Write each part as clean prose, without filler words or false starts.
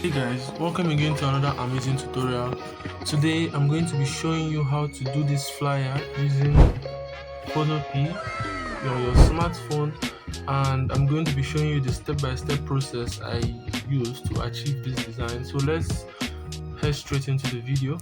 Hey guys, welcome again to another amazing tutorial. Today I'm going to be showing you how to do this flyer using Photopea on your smartphone, and I'm going to be showing you the step-by-step process I use to achieve this design. So let's head straight into the video.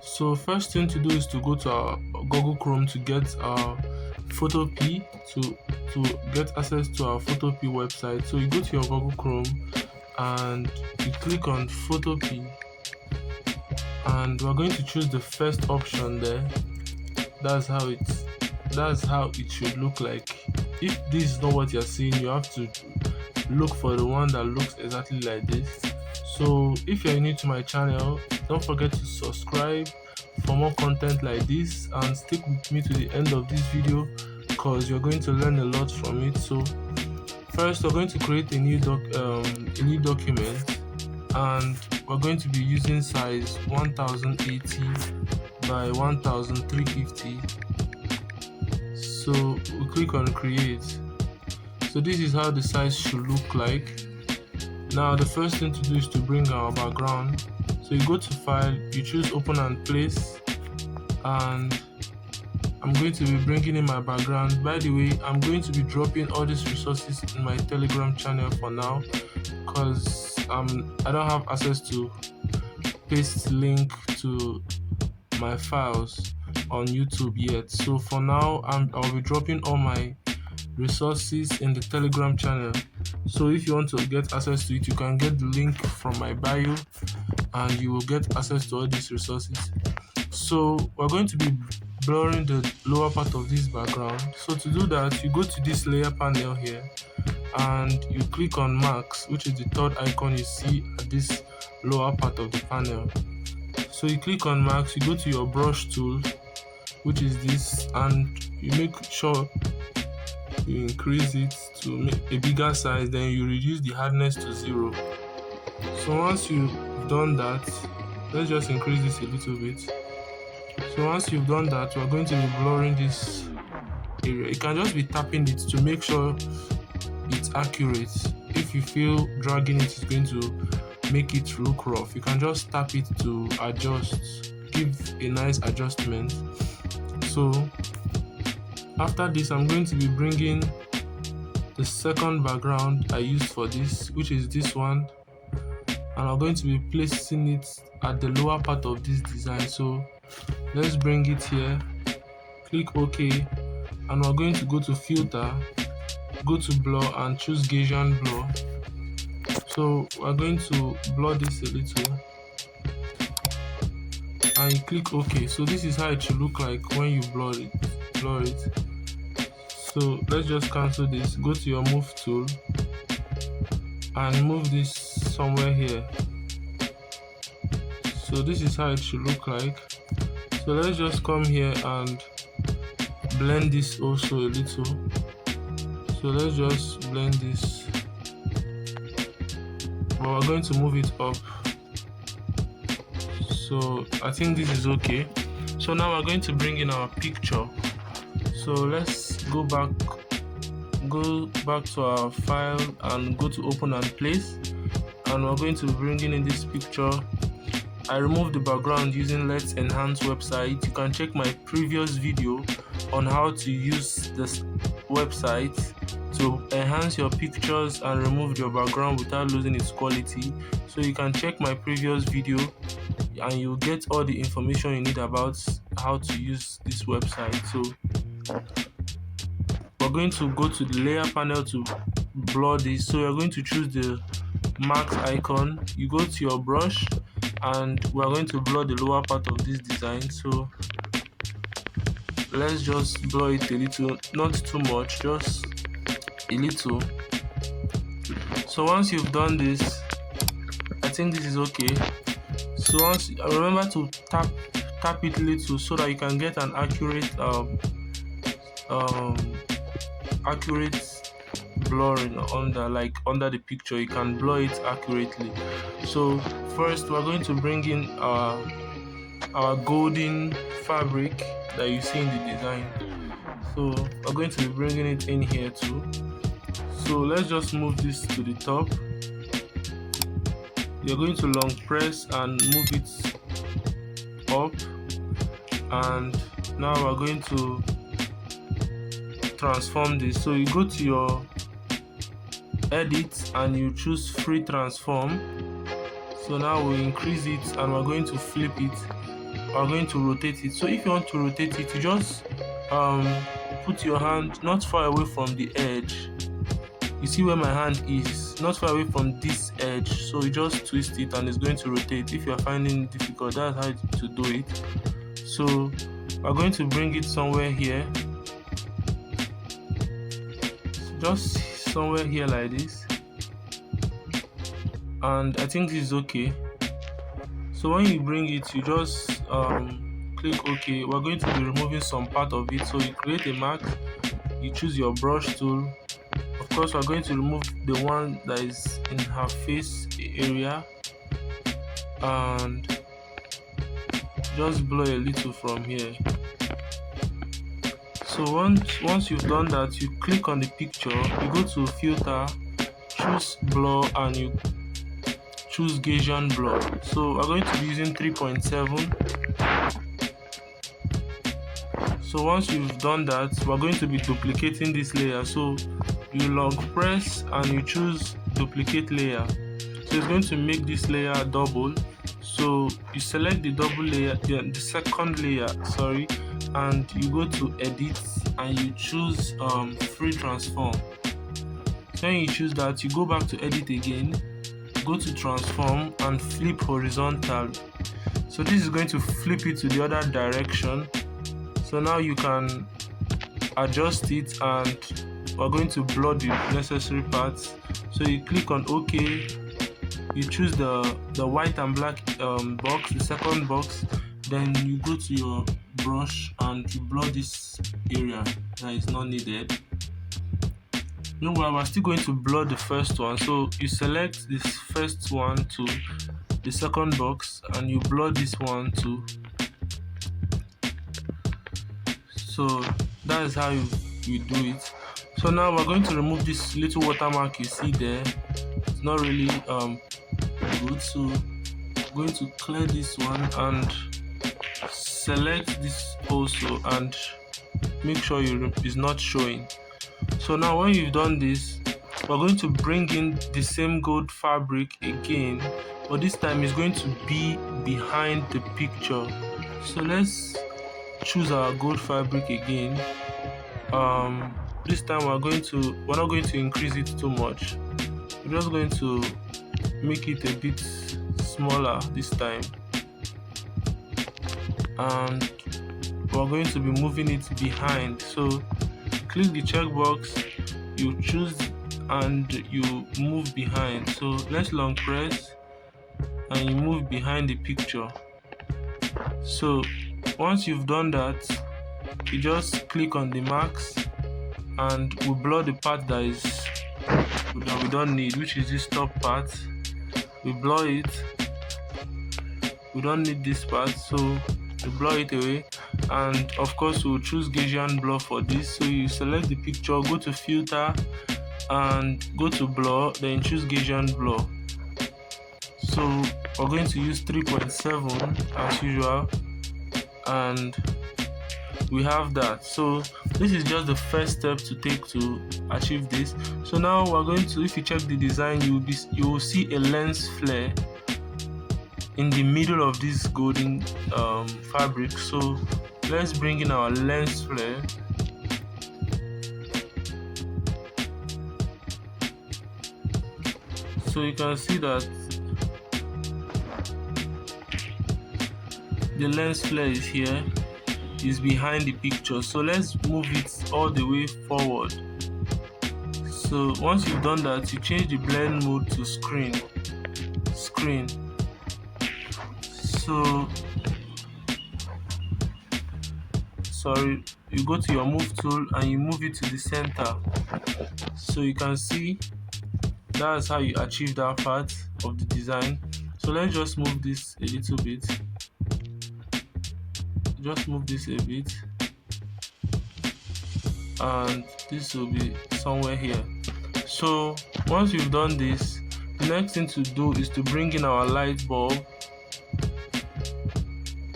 So first thing to do is to go to our Google Chrome to get our Photopea to get access to our Photopea website. So you go to your Google Chrome and you click on Photopea, and we're going to choose the first option there. That's how it should look like. If this is not what you're seeing, you have to look for the one that looks exactly like this. So if you're new to my channel, don't forget to subscribe for more content like this, and stick with me to the end of this video because you're going to learn a lot from it. So first, we're going to create a new document, and we're going to be using size 1080 by 1350. So we click on create. So this is how the size should look like. Now the first thing to do is to bring our background. So you go to file, you choose open and place, and I'm going to be bringing in my background. By the way, I'm going to be dropping all these resources in my Telegram channel for now because I don't have access to paste link to my files on YouTube yet. So for now, I'll be dropping all my resources in the Telegram channel. So if you want to get access to it, you can get the link from my bio and you will get access to all these resources. So we're going to be blurring the lower part of this background. So to do that, you go to this layer panel here and you click on max, which is the third icon you see at this lower part of the panel. So you click on max, you go to your brush tool, which is this, and you make sure you increase it to make a bigger size, then you reduce the hardness to 0. So once you've done that, let's just increase this a little bit. So once you've done that, we're going to be blurring this area. You can just be tapping it to make sure it's accurate. If you feel dragging it is going to make it look rough, you can just tap it to adjust, give a nice adjustment. So after this, I'm going to be bringing the second background I used for this, which is this one, and I'm going to be placing it at the lower part of this design. So let's bring it here, click OK, and we're going to go to filter, go to blur and choose Gaussian blur. So we're going to blur this a little and you click OK. So this is how it should look like when you blur it. So let's just cancel this, go to your move tool and move this somewhere here. So this is how it should look like. So let's just come here and blend this also a little. So let's just blend this, but we're going to move it up. So I think this is okay. So now we're going to bring in our picture. So let's go back to our file and go to open and place, and we're going to be bringing in this picture. I removed the background using Let's Enhance website. You can check my previous video on how to use this website to enhance your pictures and remove your background without losing its quality. So you can check my previous video and you'll get all the information you need about how to use this website. So we're going to go to the layer panel to blur this. So you're going to choose the max icon, you go to your brush, and we're going to blur the lower part of this design. So let's just blur it a little, not too much, just a little. So once you've done this, I think this is okay. So once, remember to tap it a little so that you can get an accurate blurring under, like under the picture, you can blur it accurately. So first we're going to bring in our golden fabric that you see in the design. So we're going to be bringing it in here too. So let's just move this to the top. You're going to long press and move it up, and now we're going to transform this. So you go to your edit and you choose free transform. So now we increase it and we're going to flip it, we're going to rotate it. So if you want to rotate it, you just put your hand not far away from the edge. You see where my hand is, not far away from this edge, so you just twist it and it's going to rotate. If you're finding it difficult, that's how to do it. So we're going to bring it somewhere here, just somewhere here like this, and I think this is okay. So when you bring it, you just click OK. We're going to be removing some part of it, so you create a mark, you choose your brush tool. Of course, we're going to remove the one that is in her face area and just blur a little from here. So once you've done that, you click on the picture, you go to filter, choose blur, and you choose Gaussian blur. So we're going to be using 3.7. So once you've done that, we're going to be duplicating this layer. So you long press and you choose duplicate layer. So it's going to make this layer double. So you select the double layer, the second layer, sorry, and you go to edit and you choose free transform. So when you choose that, you go back to edit again, go to transform and flip horizontal. So this is going to flip it to the other direction. So now you can adjust it and we're going to blur the necessary parts. So you click on OK, you choose the white and black box, the second box, then you go to your brush and you blur this area that is not needed. Meanwhile, we're still going to blur the first one, so you select this first one to the second box and you blur this one too. So that is how you do it. So now we're going to remove this little watermark you see there. It's not really good, so I'm going to clear this one and select this also and make sure it's not showing. So now when you've done this, we're going to bring in the same gold fabric again, but this time it's going to be behind the picture. So let's choose our gold fabric again. This time we're not going to increase it too much. We're just going to make it a bit smaller this time, and we're going to be moving it behind. So click the checkbox, you choose and you move behind. So let's long press and you move behind the picture. So once you've done that, you just click on the marks and we blur the part that we don't need, which is this top part. We blur it. We don't need this part, so we blur it away. And of course we'll choose Gaussian blur for this. So you select the picture, go to filter and go to blur, then choose Gaussian blur. So we're going to use 3.7 as usual, and we have that. So this is just the first step to take to achieve this. So now we're going to, if you check the design, you will see a lens flare in the middle of this golden fabric. So let's bring in our lens flare. So you can see that the lens flare is here, is behind the picture. So let's move it all the way forward. So once you've done that, you change the blend mode to screen. sorry, you go to your move tool and you move it to the center. So you can see that's how you achieve that part of the design. So let's just move this a little bit. Just move this a bit, and this will be somewhere here. So once you've done this, the next thing to do is to bring in our light bulb.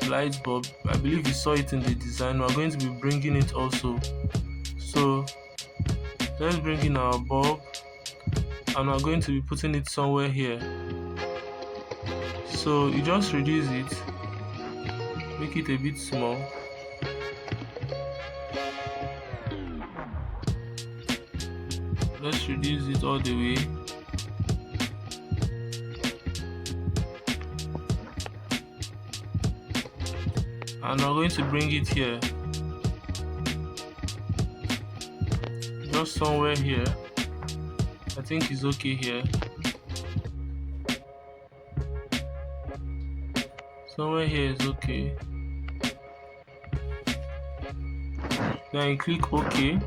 I believe you saw it in the design. We're going to be bringing it also. So let's bring in our bulb, and we're going to be putting it somewhere here. So you just reduce it, make it a bit small. Let's reduce it all the way. And we're going to bring it here, just somewhere here. I think it's okay here. Somewhere here is okay. Then you click OK,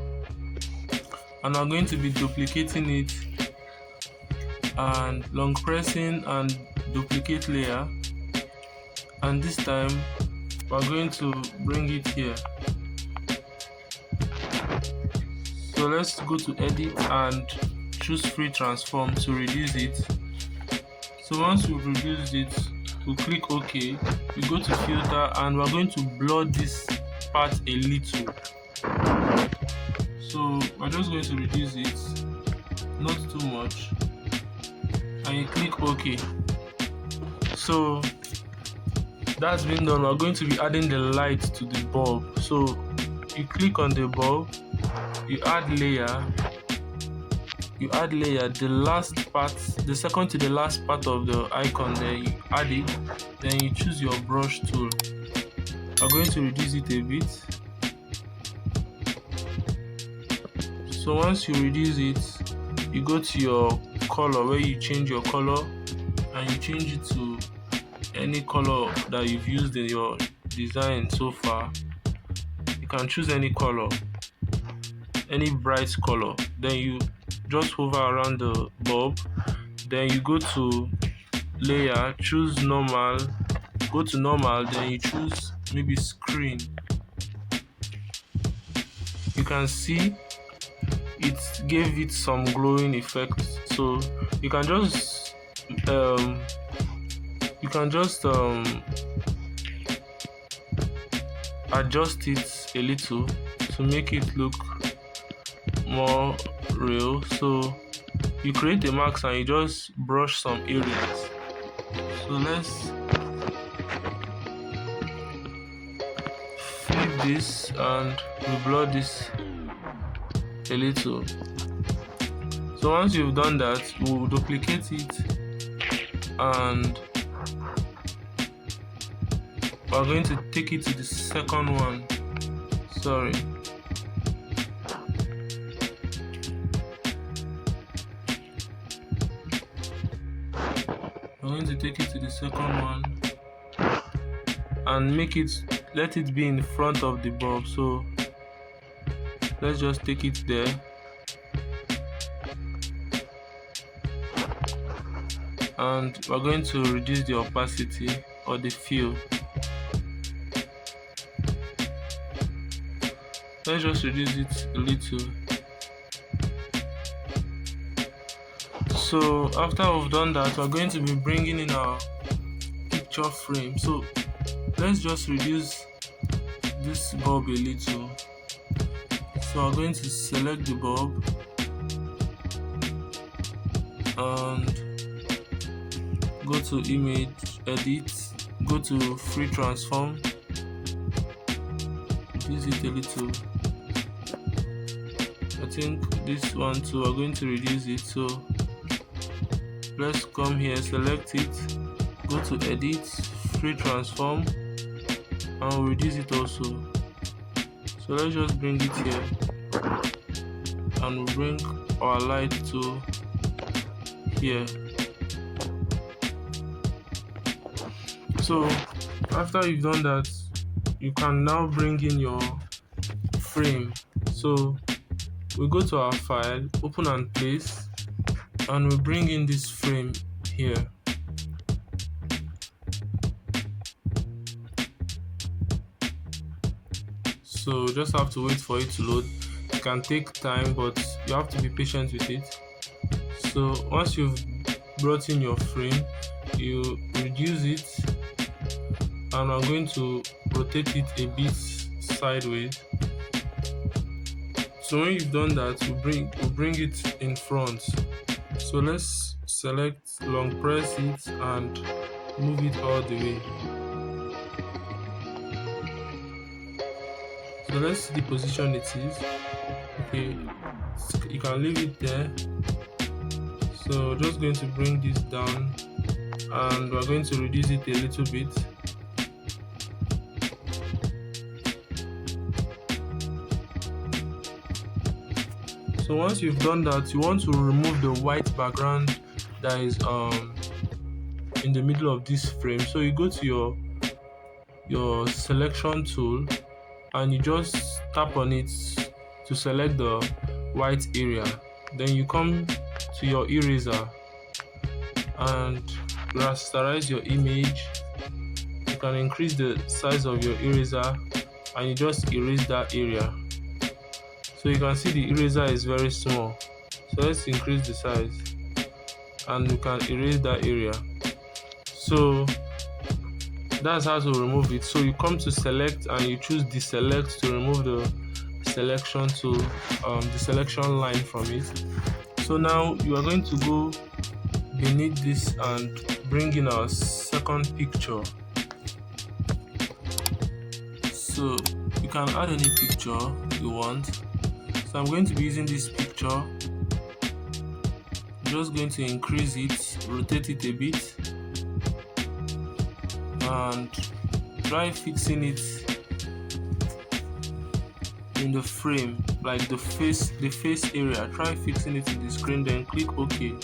and I'm going to be duplicating it and long pressing and duplicate layer, and this time we're going to bring it here. So let's go to edit and choose free transform to reduce it. So once we've reduced it, we'll click OK. We go to filter and we're going to blur this part a little. So we're just going to reduce it, not too much, and you click OK. So that's been done. We're going to be adding the light to the bulb. So you click on the bulb, you add layer, the last part, the second to the last part of the icon there, you add it, then you choose your brush tool. I'm going to reduce it a bit. So once you reduce it, you go to your color where you change your color, and you change it to any color that you've used in your design so far. You can choose any color, any bright color. Then you just hover around the bulb, then you go to layer, choose normal, go to normal, then you choose maybe screen. You can see it gave it some glowing effect. So you can just adjust it a little to make it look more real. So you create a mask and you just brush some areas. So let's flip this and we blur this a little. So once you've done that, we'll duplicate it and we're going to take it to the second one. Sorry. I'm going to take it to the second one and let it be in front of the bulb. So let's just take it there. And we're going to reduce the opacity or the fill. Let's just reduce it a little. So after we've done that, we're going to be bringing in our picture frame. So let's just reduce this bulb a little. So I'm going to select the bulb and go to image, edit, go to free transform, reduce it a little. I think this one too, we're going to reduce it. So let's come here, select it, go to edit, free transform, and we'll reduce it also. So let's just bring it here and we'll bring our light to here. So after you've done that, you can now bring in your frame. So we go to our file, open and place, and we bring in this frame here. So just have to wait for it to load. It can take time, but you have to be patient with it. So once you've brought in your frame, you reduce it, and I'm going to rotate it a bit sideways. So when you've done that, we'll bring it in front. So let's select, long press it, and move it all the way. So let's see the position it is. Okay, you can leave it there. So just going to bring this down, and we're going to reduce it a little bit. So once you've done that, you want to remove the white background that is in the middle of this frame. So you go to your selection tool, and you just tap on it to select the white area. Then you come to your eraser and rasterize your image. You can increase the size of your eraser, and you just erase that area. So you can see the eraser is very small. So let's increase the size, and you can erase that area. So that's how to remove it. So you come to select, and you choose deselect to remove the selection tool, the selection line from it. So now you are going to go beneath this and bring in our second picture. So you can add any picture you want. So I'm going to be using this picture. I'm just going to increase it, rotate it a bit, and try fixing it in the frame, like the face area. Try fixing it in the screen, then click OK.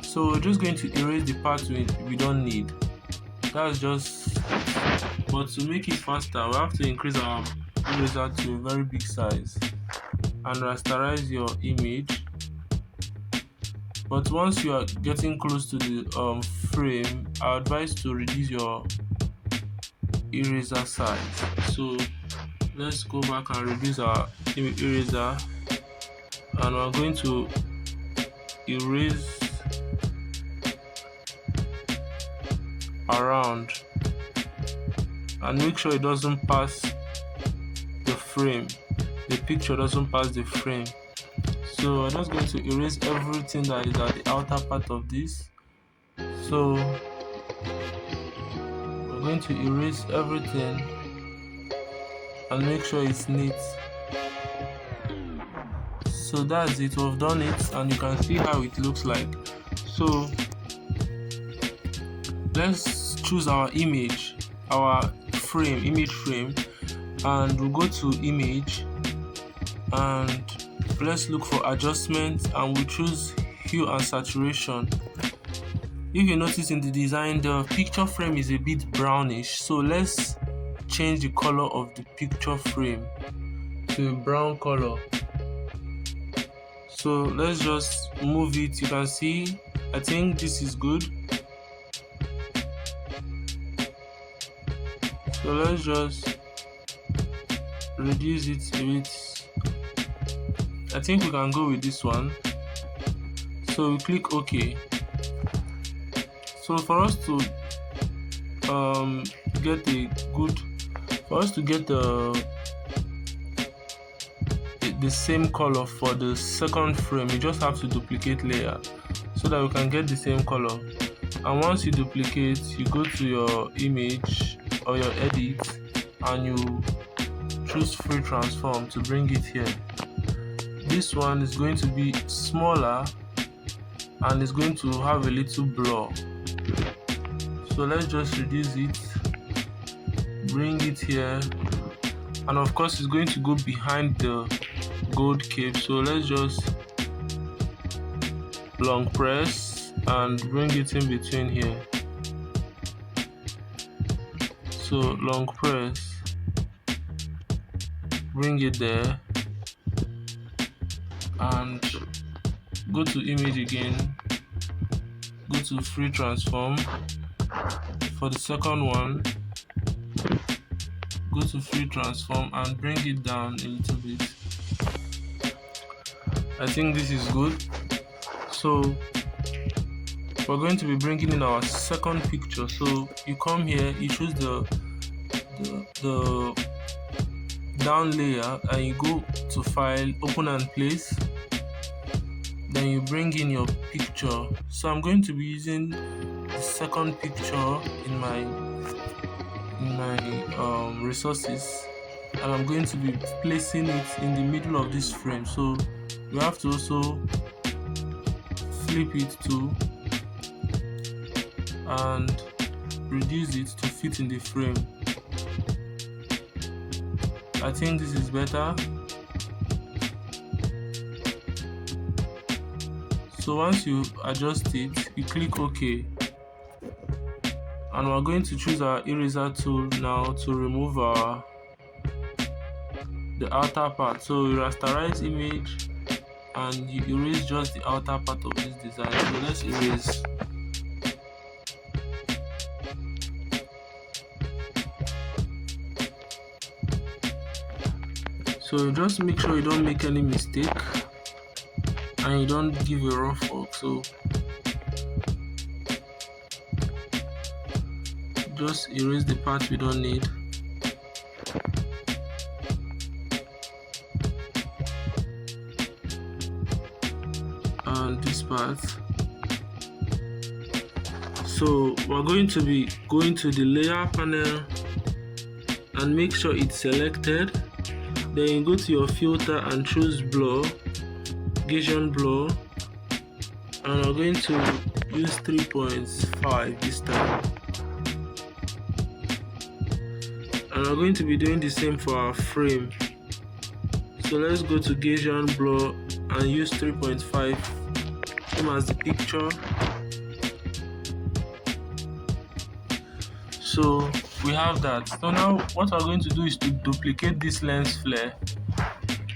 So we're just going to erase the part we don't need. That's just, but to make it faster, we have to increase our eraser to a very big size and rasterize your image. But once you are getting close to the frame, I advise to reduce your eraser size. So let's go back and reduce our eraser, and we're going to erase around and make sure it doesn't pass the frame. The picture doesn't pass the frame. So I'm just going to erase everything that is at the outer part of this. So we're going to erase everything and make sure it's neat. So that's it, we've done it, and you can see how it looks like. So let's choose our image, our frame, image frame, and we'll go to image, and let's look for adjustments, and we'll choose hue and saturation. If you notice in the design, the picture frame is a bit brownish, so let's change the color of the picture frame to a brown color. So let's just move it. You can see, I think this is good. So let's just reduce it a bit. I think we can go with this one. So we click OK. So for us to get the same color for the second frame, you just have to duplicate layer so that we can get the same color. And once you duplicate, you go to your image or your edit, and you choose free transform to bring it here. This one is going to be smaller and it's going to have a little blur. So let's just reduce it, bring it here, and of course it's going to go behind the gold cape. So let's just long press and bring it in between here. So long press, bring it there and go to image again, go to free transform. For the second one, go to free transform and bring it down a little bit. I think this is good. So we're going to be bringing in our second picture. So you come here, you choose the down layer and you go to file, open and place. Then you bring in your picture. So I'm going to be using the second picture in my resources, and I'm going to be placing it in the middle of this frame. So you have to also flip it too and reduce it to fit in the frame. I think this is better. So once you adjust it, you click OK, and we're going to choose our eraser tool now to remove the outer part. So you rasterize image and you erase just the outer part of this design. So let's erase. So just make sure you don't make any mistake and you don't give a rough work. So just erase the part we don't need. And this part. So we're going to be going to the layer panel and make sure it's selected. Then you go to your filter and choose blur, Gaussian blur, and we're going to use 3.5 this time. And we're going to be doing the same for our frame. So let's go to Gaussian blur and use 3.5, same as the picture. So we have that. So now what we're going to do is to duplicate this lens flare,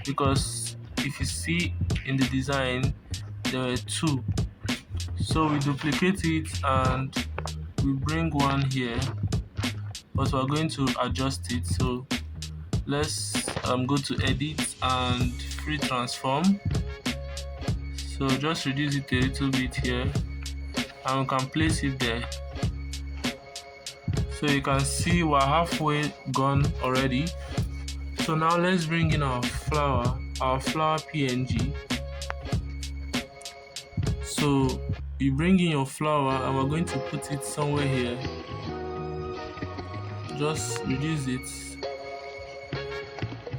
because if you see in the design there are two. So we duplicate it and we bring one here, but we're going to adjust it. So let's go to edit and free transform. So just reduce it a little bit here and we can place it there. So you can see we're halfway gone already. So now let's bring in our flower PNG. So you bring in your flower and we're going to put it somewhere here. Just reduce it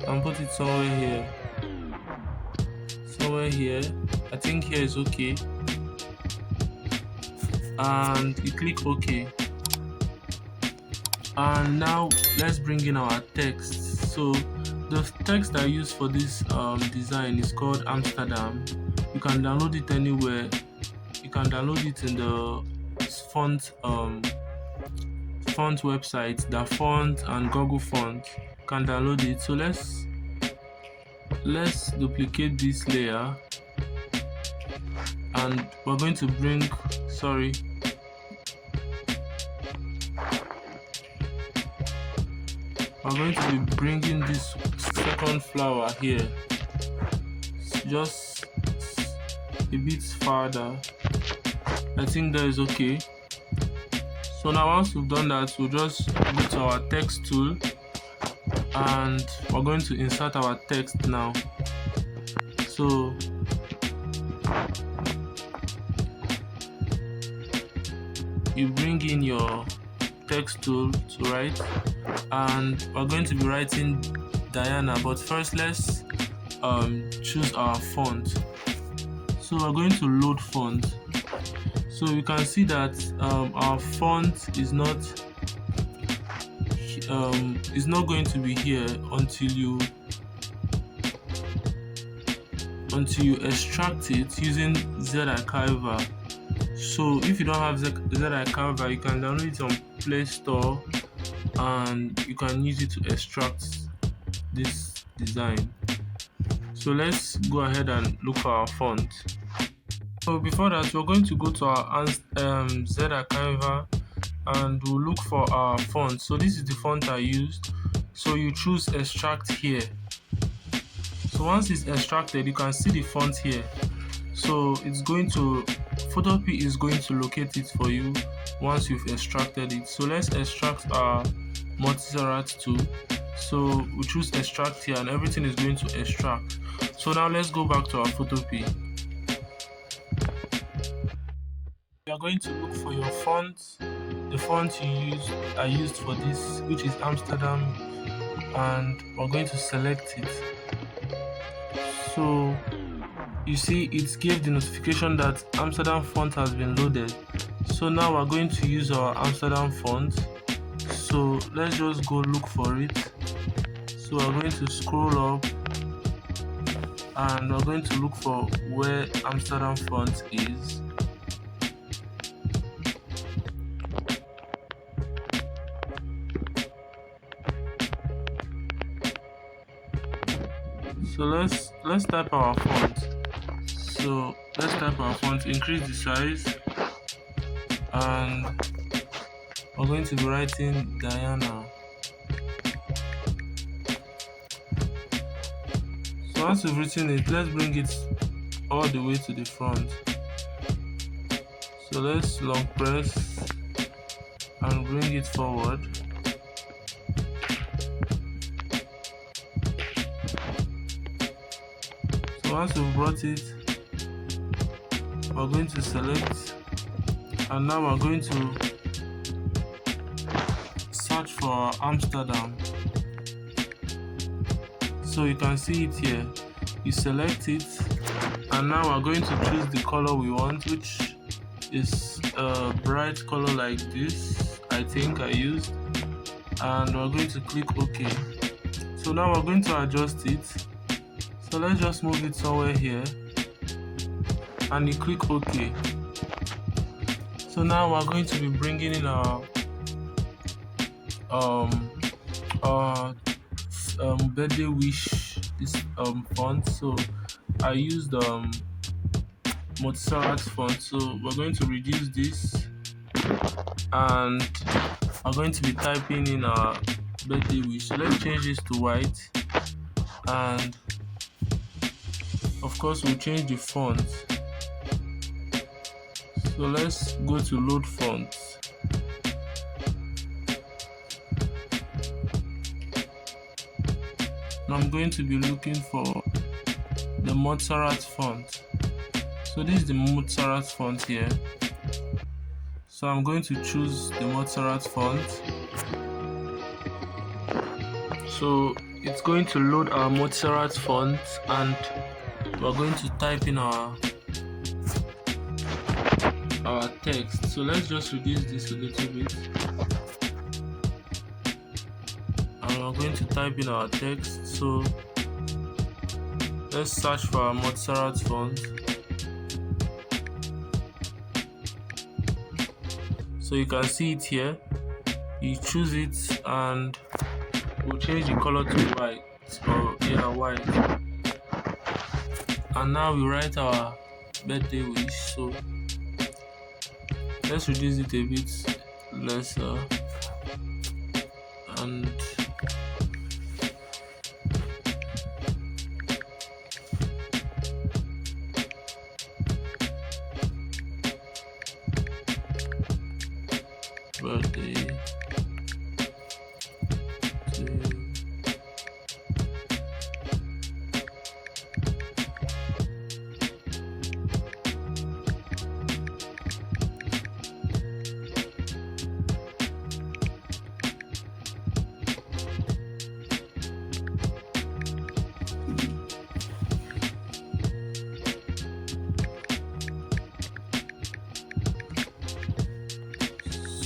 and put it somewhere here. Somewhere here. I think here is okay. And you click OK. And now let's bring in our text. So the text I use for this design is called Amsterdam. You can download it anywhere. You can download it in the font website, the font and Google font. You can download it. So let's duplicate this layer and we're going to bring we're going to be bringing this second flower here, just a bit farther. I think that is okay. So now once we've done that, we'll just go to our text tool and we're going to insert our text now. So you bring in your text tool to write, and we're going to be writing Diana, but first let's choose our font. So we're going to load font. So you can see that our font is not going to be here until you extract it using Z-Archiver. So if you don't have Z-Archiver, you can download it on Play Store and you can use it to extract this design. So let's go ahead and look for our font. So before that, we're going to go to our Z Canva and we'll look for our font. So this is the font I used. So you choose extract here. So once it's extracted, you can see the font here. So it's going to, Photopea is going to locate it for you once you've extracted it. So let's extract our multi-serrat tool. So we choose extract here and everything is going to extract. So now let's go back to our Photopea. You are going to look for your font, the font I used for this, which is Amsterdam, and we're going to select it. So you see it gave the notification that Amsterdam font has been loaded. So now we're going to use our Amsterdam font. So let's just go look for it. So we're going to scroll up and we're going to look for where Amsterdam font is. So let's type our font. So let's type our font, increase the size, and we're going to be writing Diana. So once we've written it, let's bring it all the way to the front. So let's long press and bring it forward. So once we've brought it, we're going to select, and now we're going to search for Amsterdam. So you can see it here. You select it, and now we're going to choose the color we want, which is a bright color like this, I think I used, and we're going to click OK. So now we're going to adjust it. So let's just move it somewhere here, and you click OK. So now we're going to be bringing in our birthday wish, this font. So I used multi-serrat font. So we're going to reduce this, and we're going to be typing in our birthday wish. So let's change this to white, and of course we'll change the font. So let's go to load fonts. Now I'm going to be looking for the multi-serrat font. So this is the multi-serrat font here. So I'm going to choose the multi-serrat font. So it's going to load our multi-serrat font, and we're going to type in our text. So let's just reduce this a little bit, and we're going to type in our text. So let's search for our multi-serrat font. So you can see it here. You choose it, and we'll change the color to white, or white. And now we write our birthday wish. So let's reduce it a bit lesser, and birthday to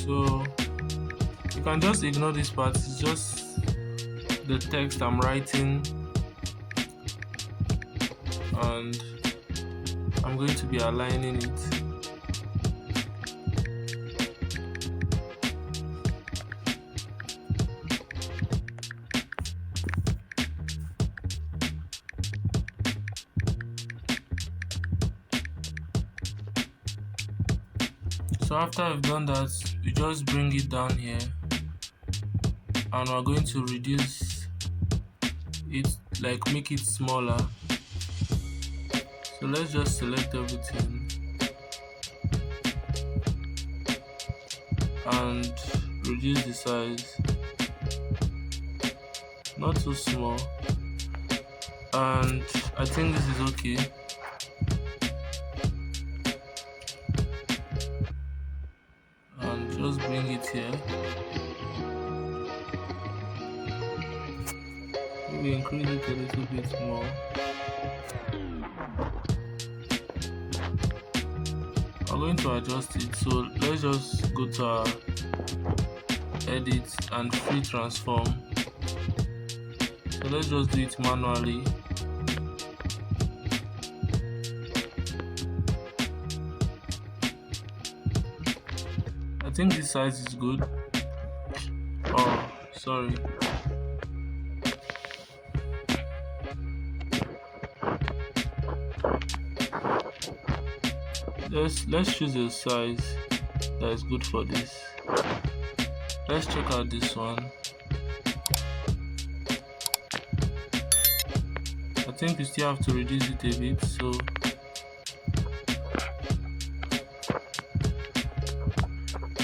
So you can just ignore this part, it's just the text I'm writing, and I'm going to be aligning it. after I've done that, we just bring it down here and we're going to reduce it, like make it smaller. So let's just select everything and reduce the size, not too small, and I think this is okay. And just bring it here, maybe increase it a little bit more. I'm going to adjust it, so let's just go to our edit and free transform. So let's just do it manually. I think this size is good. Oh, sorry. Let's choose a size that is good for this. Let's check out this one. I think we still have to reduce it a bit, so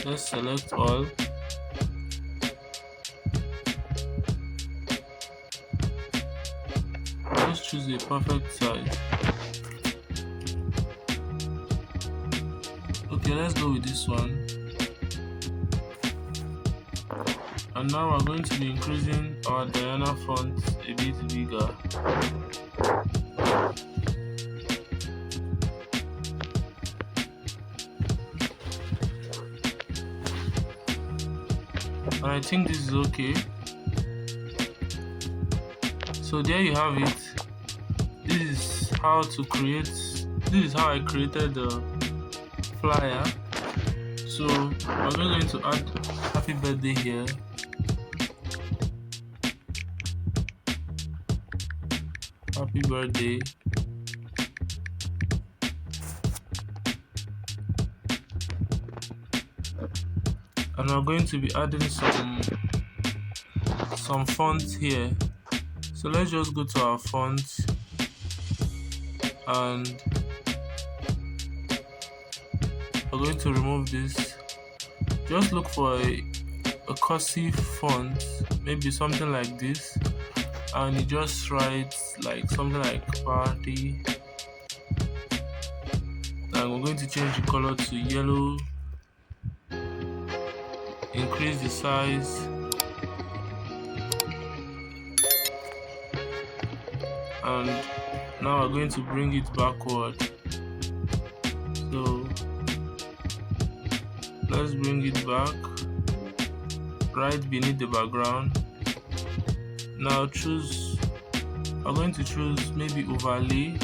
let's select all. Let's choose a perfect size. Okay, let's go with this one. And now we're going to be increasing our Diana font a bit bigger. And I think this is okay. So there you have it. This is how I created the flyer. So we're going to add happy birthday here. Happy birthday. And we're going to be adding some fonts here. So let's just go to our fonts and we're going to remove this. Just look for a cursive font, maybe something like this, and you just write like something like party. And we're going to change the color to yellow, increase the size, and now we're going to bring it backward. So let's bring it back right beneath the background. Now I'm going to choose maybe overlay,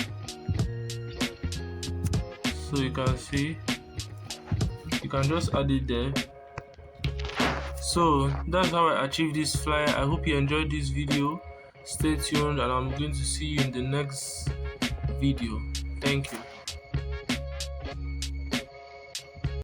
so you can see, you can just add it there. So that's how I achieved this flyer. I hope you enjoyed this video. Stay tuned and I'm going to see you in the next video. Thank you.